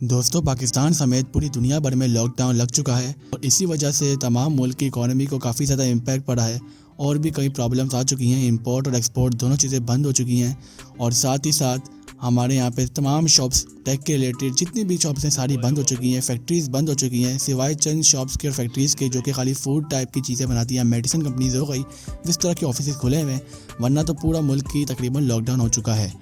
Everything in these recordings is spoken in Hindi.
दोस्तों, पाकिस्तान समेत पूरी दुनिया भर में लॉकडाउन लग चुका है और इसी वजह से तमाम मुल्क की इकोनॉमी को काफ़ी ज़्यादा इम्पैक्ट पड़ा है और भी कई प्रॉब्लम्स आ चुकी हैं। इंपोर्ट और एक्सपोर्ट दोनों चीज़ें बंद हो चुकी हैं और साथ ही साथ हमारे यहाँ पे तमाम शॉप्स टेक के रिलेटेड जितनी भी शॉप्स हैं सारी बंद हो चुकी हैं। फैक्ट्रीज़ बंद हो चुकी हैं सिवाय चंद शॉप्स के और फैक्ट्रीज़ के जो कि खाली फूड टाइप की चीज़ें बनाती हैं। मेडिसिन कंपनीज हो गई, जिस तरह के ऑफिस खुले हुए हैं, वरना तो पूरा मुल्क की तकरीबन लॉकडाउन हो चुका है।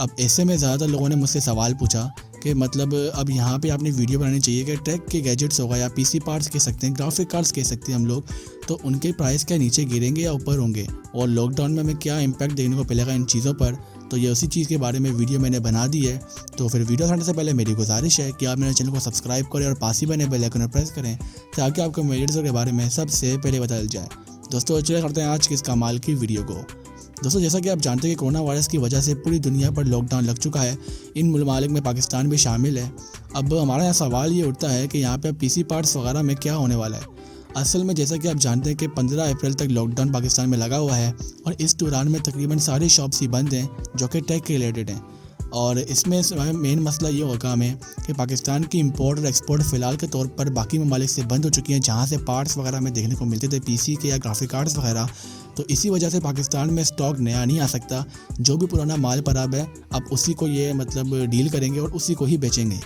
अब ऐसे में ज़्यादातर लोगों ने मुझसे सवाल पूछा कि मतलब अब यहाँ पे आपने वीडियो बनानी चाहिए कि टेक के गैजेट्स होगा या पीसी पार्ट्स कह सकते हैं, ग्राफिक कार्ड्स कह सकते हैं हम लोग, तो उनके प्राइस क्या नीचे गिरेंगे या ऊपर होंगे और लॉकडाउन में हमें क्या इम्पैक्ट देखने को मिलेगा इन चीज़ों पर। तो ये उसी चीज़ के बारे में वीडियो मैंने बना दी है। तो फिर वीडियो बनाने से पहले मेरी गुजारिश है कि आप मेरे चैनल को सब्सक्राइब करें और पास ही बने बेल आइकन प्रेस करें ताकि आपको मेरी वीडियोज़ के बारे में सबसे पहले बता जाए। दोस्तों, चलिए करते हैं आज की इस कमाल की वीडियो को। दोस्तों, जैसा कि आप जानते हैं कि कोरोना वायरस की वजह से पूरी दुनिया पर लॉकडाउन लग चुका है। इन ममालिक में पाकिस्तान भी शामिल है। अब हमारा यहाँ सवाल ये उठता है कि यहाँ पे पीसी पार्ट्स वगैरह में क्या होने वाला है। असल में जैसा कि आप जानते हैं कि 15 अप्रैल तक लॉकडाउन पाकिस्तान में लगा हुआ है और इस दौरान में तकरीबन सारी शॉप्स ही बंद हैं जो कि टेक के रिलेटेड हैं। और इसमें मेन मसला ये होगा हमें कि पाकिस्तान की इंपोर्ट और एक्सपोर्ट फ़िलहाल के तौर पर बाकी ममालिक से बंद हो चुकी हैं, जहाँ से पार्ट्स वगैरह में देखने को मिलते थे पीसी के या ग्राफिक कार्ड्स वगैरह। तो इसी वजह से पाकिस्तान में स्टॉक नया नहीं आ सकता। जो भी पुराना माल पड़ा है अब उसी को ये मतलब डील करेंगे और उसी को ही बेचेंगे।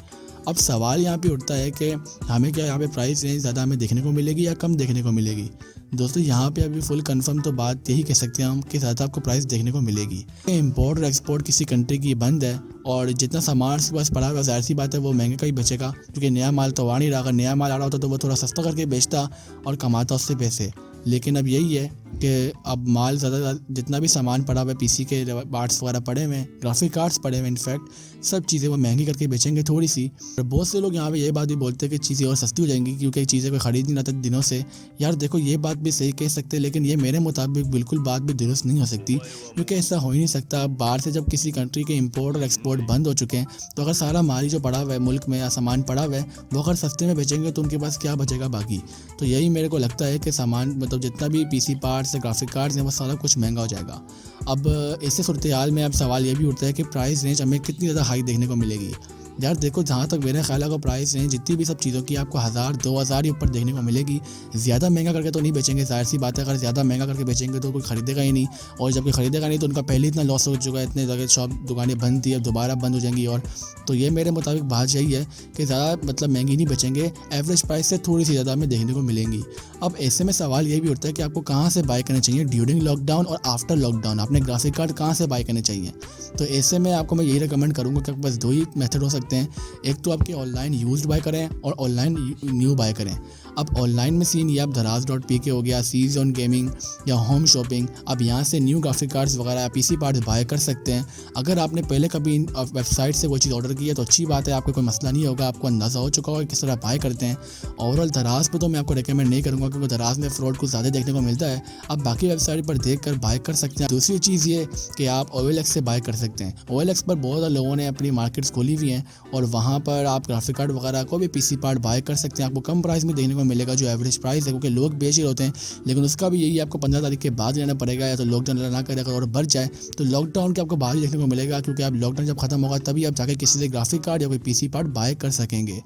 अब सवाल यहाँ पे उठता है कि हमें क्या यहाँ पे प्राइस रेंज ज़्यादा हमें देखने को मिलेगी या कम देखने को मिलेगी। दोस्तों, यहाँ पे अभी फुल कंफर्म तो बात यही कह सकते हैं हम कि ज़्यादा आपको प्राइस देखने को मिलेगी। इंपोर्ट और एक्सपोर्ट किसी कंट्री की बंद है और जितना सामान उसके पास पड़ा हुआ ज़ाहिर सी बात है वो महंगे का ही बेचेगा, क्योंकि नया माल तो आ नहीं रहा। अगर नया माल आ रहा होता तो वो थोड़ा सस्ता करके बेचता और कमाता उससे पैसे। लेकिन अब यही है कि अब माल ज़्यादा जितना भी सामान पड़ा हुआ है, पीसी के पार्ट्स वगैरह पड़े हुए हैं, ग्राफिक कार्ड्स पड़े हुए हैं, इनफैक्ट सब चीज़ें वो महंगी करके बेचेंगे थोड़ी सी। और बहुत से लोग यहाँ पे ये बात भी बोलते हैं कि चीज़ें और सस्ती हो जाएंगी क्योंकि चीज़ें कोई ख़रीद नहीं रहा था दिनों से। यार देखो, ये बात भी सही कह सकते हैं, लेकिन ये मेरे मुताबिक बिल्कुल बात भी दुरुस्त नहीं हो सकती, क्योंकि ऐसा हो ही नहीं सकता। बाहर से जब किसी कंट्री के इंपोर्ट और एक्सपोर्ट बंद हो चुके हैं तो अगर सारा माल जो पड़ा हुआ है मुल्क में या सामान पड़ा हुआ है वो अगर सस्ते में बेचेंगे तो उनके पास क्या बचेगा बाकी। तो यही मेरे को लगता है कि सामान मतलब जितना भी पीसी पार्ट्स या ग्राफिक कार्ड्स हैं वो सारा कुछ महंगा हो जाएगा। अब इससे सूरत हाल में अब सवाल ये भी उठता है कि प्राइस रेंज हमें कितनी ज़्यादा हाई देखने को मिलेगी। यार देखो, जहाँ तक मेरे ख्याल है प्राइस रेंज जितनी भी सब चीज़ों की आपको 1000-2000 ही ऊपर देखने को मिलेगी। ज़्यादा महंगा करके तो नहीं बेचेंगे, ज़ाहिर सी बात है। अगर ज़्यादा महंगा करके बेचेंगे तो कोई खरीदेगा ही नहीं, और जब कोई खरीदेगा नहीं तो उनका पहले इतना लॉस हो चुका है, इतने जगह शॉप दुकानें बंद थी, अब दोबारा बंद हो जाएंगी। और तो ये मेरे मुताबिक बात यही है कि ज़्यादा मतलब महंगी नहीं बेचेंगे, एवरेज प्राइस से थोड़ी सी ज़्यादा हमें देखने को मिलेंगी। अब ऐसे में सवाल ये भी उठता है कि आपको कहाँ से बाय करना चाहिए ड्यूरिंग लॉकडाउन और आफ्टर लॉकडाउन। आपने ग्राफिक कार्ड कहाँ से बाय करने चाहिए। तो ऐसे में आपको मैं यही रिकमेंड करूँगा कि बस दो ही मेथड हो सकते हैं। एक तो आपके ऑनलाइन यूज्ड बाय करें और ऑनलाइन न्यू बाय करें। अब ऑनलाइन में सीन ये आप दराज.pk हो गया, सीज़न गेमिंग या होम शॉपिंग, अब यहाँ से न्यू ग्राफिक कार्ड्स वगैरह या पीसी पार्ट्स बाय कर सकते हैं। अगर आपने पहले कभी इन वेबसाइट से वो चीज़ ऑर्डर की है तो अच्छी बात है, आपको कोई मसला नहीं होगा, आपको अंदाज़ा हो चुका होगा किस तरह बाय करते हैं। ओवरऑल दराज पे तो मैं आपको रिकमेंड नहीं करूँगा क्योंकि दराज में फ्रॉड कुछ ज़्यादा देखने को मिलता है। आप बाकी वेबसाइट पर देख कर बाय कर सकते हैं। दूसरी चीज़ ये कि आप OLX से बाय कर सकते हैं। OLX पर बहुत सारे लोगों ने अपनी मार्केट्स खोली हुई हैं और वहाँ पर आप ग्राफिक कार्ड वगैरह को भी पीसी पार्ट बाय कर सकते हैं। आपको कम प्राइस में देखने को मिलेगा जो एवरेज प्राइस है, क्योंकि लोग बेच ही होते हैं। लेकिन उसका भी यही आपको 15 तारीख के बाद लेना पड़ेगा, या तो लॉकडाउन ना करेगा और बढ़ जाए तो लॉकडाउन के आपको बाहर ही देखने को मिलेगा, क्योंकि आप लॉकडाउन जब खत्म होगा तभी आप जाकर किसी से ग्राफिक कार्ड या कोई पीसी पार्ट बाय कर सकेंगे।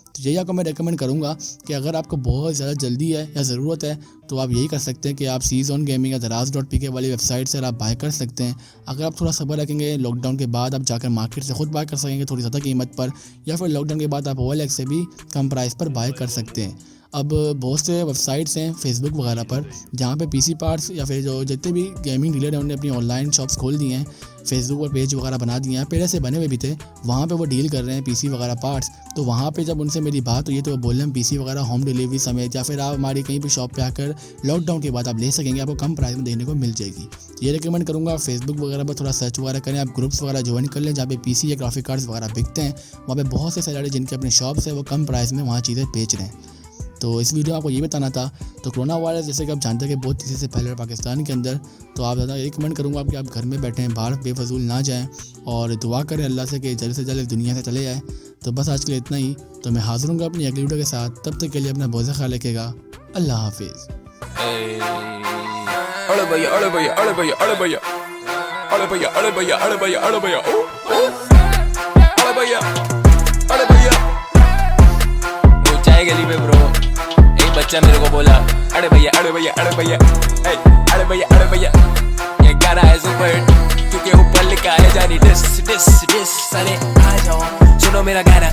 तो यही आपको मैं रेकमेंड करूँगा कि अगर आपको बहुत ज़्यादा जल्दी है या ज़रूरत है तो आप यही कर सकते हैं कि आप सीज़न गेमिंग या दराज.pk वाली वेबसाइट से आप बाय कर सकते हैं। अगर आप थोड़ा सब्र रखेंगे लॉकडाउन के बाद आप जाकर मार्केट से खुद बाय कर सकेंगे थोड़ी ज़्यादा कीमत पर, या फिर लॉकडाउन के बाद आप OLX से भी कम प्राइस पर बाय कर सकते हैं। अब बहुत से वेबसाइट्स हैं फेसबुक वगैरह पर जहाँ पे पीसी पार्ट्स या फिर जो जितने भी गेमिंग डीलर हैं उन्होंने अपनी ऑनलाइन शॉप्स खोल दी हैं, फेसबुक पर पेज वगैरह बना दिए हैं, पहले से बने हुए भी थे, वहाँ पे वो डील कर रहे हैं पीसी वगैरह पार्ट्स। तो वहाँ पे जब उनसे मेरी बात हुई है तो वो बोल रहे हैं पीसी वगैरह होम डिलीवरी समेत या फिर आप हमारी कहीं भी शॉप पे आकर लॉकडाउन के बाद आप ले सकेंगे, आपको कम प्राइस में देखने को मिल जाएगी। ये रिकमेंड करूँगा फेसबुक वगैरह पर थोड़ा सर्च वगैरह करें, आप ग्रुप्स वगैरह ज्वाइन कर लें जहाँ पे पीसी या ग्राफिक कार्ड्स वगैरह बिकते हैं। वहाँ पे बहुत से सेलर जिनके अपने शॉप्स हैं वो कम प्राइस में वहाँ चीज़ें बेच रहे हैं। तो इस वीडियो में आपको ये बताना था। तो कोरोना वायरस जैसे कि आप जानते हैं कि बहुत तेज़ी से फैल रहा है पाकिस्तान के अंदर, तो आप ज़्यादा रिकमेंड करूँगा कि आप घर में बैठें, बाहर बेफजूल ना जाएं और दुआ करें अल्लाह से कि जल्द से जल्द दुनिया से चले जाए। तो बस आज के लिए इतना ही। तो मैं हाजिर हूँगा अपनी अगली वीडियो के साथ, तब तक के लिए अपना बहुत सा ख्याल रखिएगा। अल्लाह हाफिज़। अरे भैया अरे भैया अरे भैया अरे भैया अरे भैया अरे भैया अरे भैया अरे भैया अरे भैया बच्चा मेरे को बोला अरे भैया अरे भैया अरे भैया अरे भैया अरे भैया ये गाना है सुपर क्योंकि ऊपर लिखा है जानी डिस डिस डिस। अरे आ जाओ सुनो मेरा गाना